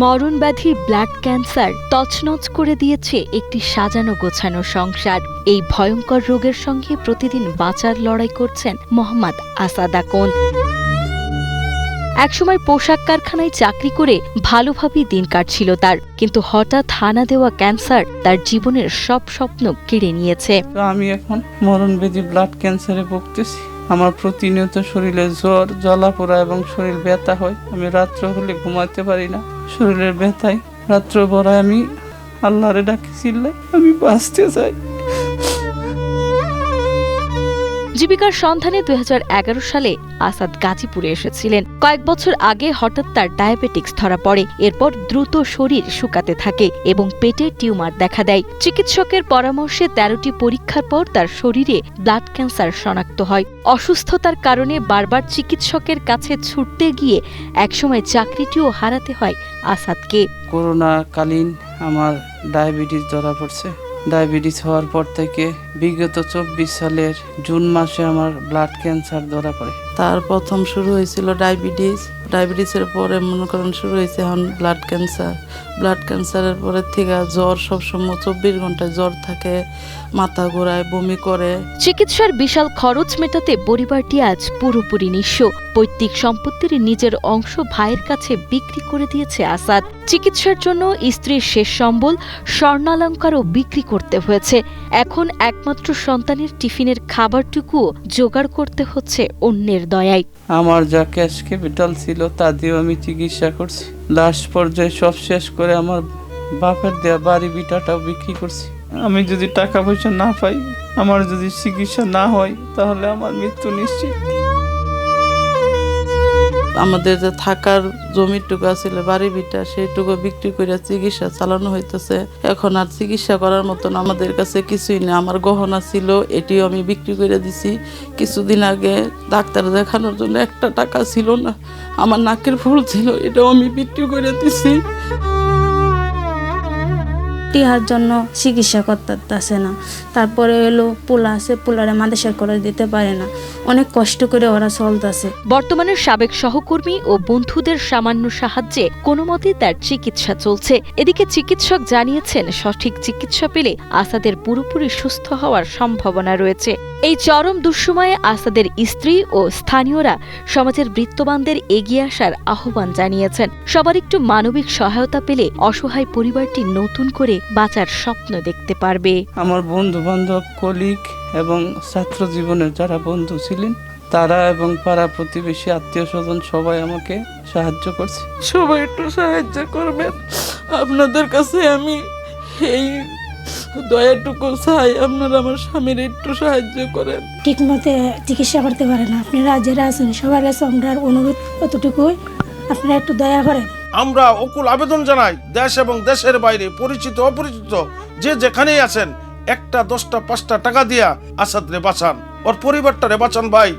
মরণব্যাধি blood cancer তছনছ করে দিয়েছে একটি সাজানো গোছানো সংসার। এই ভয়ঙ্কর রোগের সঙ্গে প্রতিদিন বাঁচার লড়াই করছেন মোহাম্মদ আসাদ আকন। একসময় পোশাক কারখানায় চাকরি করে ভালোভাবেই দিন কাটছিল তার, কিন্তু হঠাৎ হানা দেওয়া ক্যান্সার তার জীবনের সব স্বপ্ন কেড়ে নিয়েছে। আমি এখন মরণব্যাধি ব্লাড ক্যান্সারে ভুগতেছি। আমার প্রতিনিয়ত শরীরে জ্বর, জ্বালাপোড়া এবং শরীর ব্যথা হয়। আমি রাত্র হলে ঘুমাতে পারি না, শরীরের ব্যথায় রাত্র ভরা আমি আল্লাহরে ডাকি চিল্লাই আমি বাঁচতে চাই। জীবিকার সন্ধানে 2011 সালে আসাদ গাজীপুরে এসেছিলেন। কয়েক বছর আগে হঠাৎ তার ডায়াবেটিক্স ধরা পড়ে। এরপর দ্রুত শরীর শুকাতে থাকে এবং পেটে টিউমার দেখা দেয়। চিকিৎসকের পরামর্শে 13টি পরীক্ষার পর তার শরীরে ব্লাড ক্যান্সার শনাক্ত হয়। অসুস্থতার কারণে বারবার চিকিৎসকের কাছে ছুটতে গিয়ে একসময় চাকরিটিও হারাতে হয় আসাদকে। করোনা কালীন আমার ডায়াবেটিস ধরা পড়ছে। ডায়াবেটিস হওয়ার পর থেকে বিগত 24 সালের জুন মাসে আমার ব্লাড ক্যান্সার ধরা পড়ে। তার প্রথম শুরু হয়েছিল ডায়াবেটিসের পরে মনে করেন শুরু হয়েছে এখন ব্লাড ক্যান্সার। ব্লাড ক্যান্সারের পরের থেকে জ্বর, সবসময় 24 ঘন্টায় জ্বর থাকে, মাথা ঘোরায়, বমি করে। চিকিৎসার বিশাল খরচ মেটাতে পরিবারটি আজ পুরোপুরি নিঃস্ব। পৈতৃক সম্পত্তির নিজের অংশ ভাইয়ের কাছে বিক্রি করে দিয়েছে আসাদ। চিকিৎসার জন্য স্ত্রীর শেষ সম্বল স্বর্ণালঙ্কারও বিক্রি করতে হয়েছে। এখন একমাত্র সন্তানের টিফিনের খাবারটুকুও জোগাড় করতে হচ্ছে অন্যের দয়ায়। আমার যা ক্যাশ ক্যাপিটাল ছিল তা দিয়েও আমি চিকিৎসা করছি। লাস্ট পর্যায়ে সব শেষ করে আমার বাপের দেয়া বাড়ি বিটাটাও বিক্রি করছি। আমি যদি টাকা পয়সা না পাই, আমার যদি চিকিৎসা না হয়, তাহলে আমার মৃত্যু নিশ্চিত। আমাদের যে থাকার জমিটুকু আছিল বাড়ি বিটা, সেইটুকু বিক্রি করে চিকিৎসা চালানো হইতেছে। এখন আর চিকিৎসা করার মতন আমাদের কাছে কিছুই নেই। আমার গহনা ছিল, এটিও আমি বিক্রি করে দিছি। কিছুদিন আগে ডাক্তার দেখানোর জন্য একটা টাকা ছিল না। আমার নাকের ফুল ছিল, এটাও আমি বিক্রি করে দিছি। টিহার জন্য চিকিৎসা করতেছে না। তারপরে এলো পোলা আছে, পোলারে মাদেশের করে দিতে পারে না। অনেক কষ্ট করে ওরা চলতেছে। বর্তমানে সাবেক সহকর্মী ও বন্ধুদের সামান্য সাহায্যে কোনো মতে তার চিকিৎসা চলছে। এদিকে চিকিৎসক জানিয়েছেন সঠিক চিকিৎসা পেলে আসাদের পুরোপুরি সুস্থ হওয়ার সম্ভাবনা রয়েছে। এই চরম দুঃসময়ে আসাদের স্ত্রী ও স্থানীয়রা সমাজের বৃত্তবানদের এগিয়ে আসার আহ্বান জানিয়েছেন। সবার একটু মানবিক সহায়তা পেলে অসহায় পরিবারটি নতুন করে বাঁচার স্বপ্ন দেখতে পারবে। আমার বন্ধু বান্ধব, কলিগ এবং ছাত্র জীবনের যারা বন্ধু ছিলেন তারা এবং পাড়া প্রতিবেশী, আত্মীয় স্বজন সবাই আমাকে সাহায্য করছে। সবাই একটু সাহায্য করবেন। আপনাদের কাছে আমি এই দয়াটুকু চাই, আপনারা আমার স্বামীর একটু সাহায্য করেন। ঠিক মতো চিকিৎসা করতে পারে না। আপনারা যারা আছেন সবার কাছে আমরা অনুরোধ কতটুকুই, আপনারা একটু দয়া করেন। আমরা অকুল আবেদন জানাই, দেশ এবং দেশের বাইরে পরিচিত অপরিচিত যে যেখানেই আছেন, 1, 10, 5 টাকা দিয়া আসাদ রে বাঁচান, ওর পরিবারটা রে বাঁচান ভাই।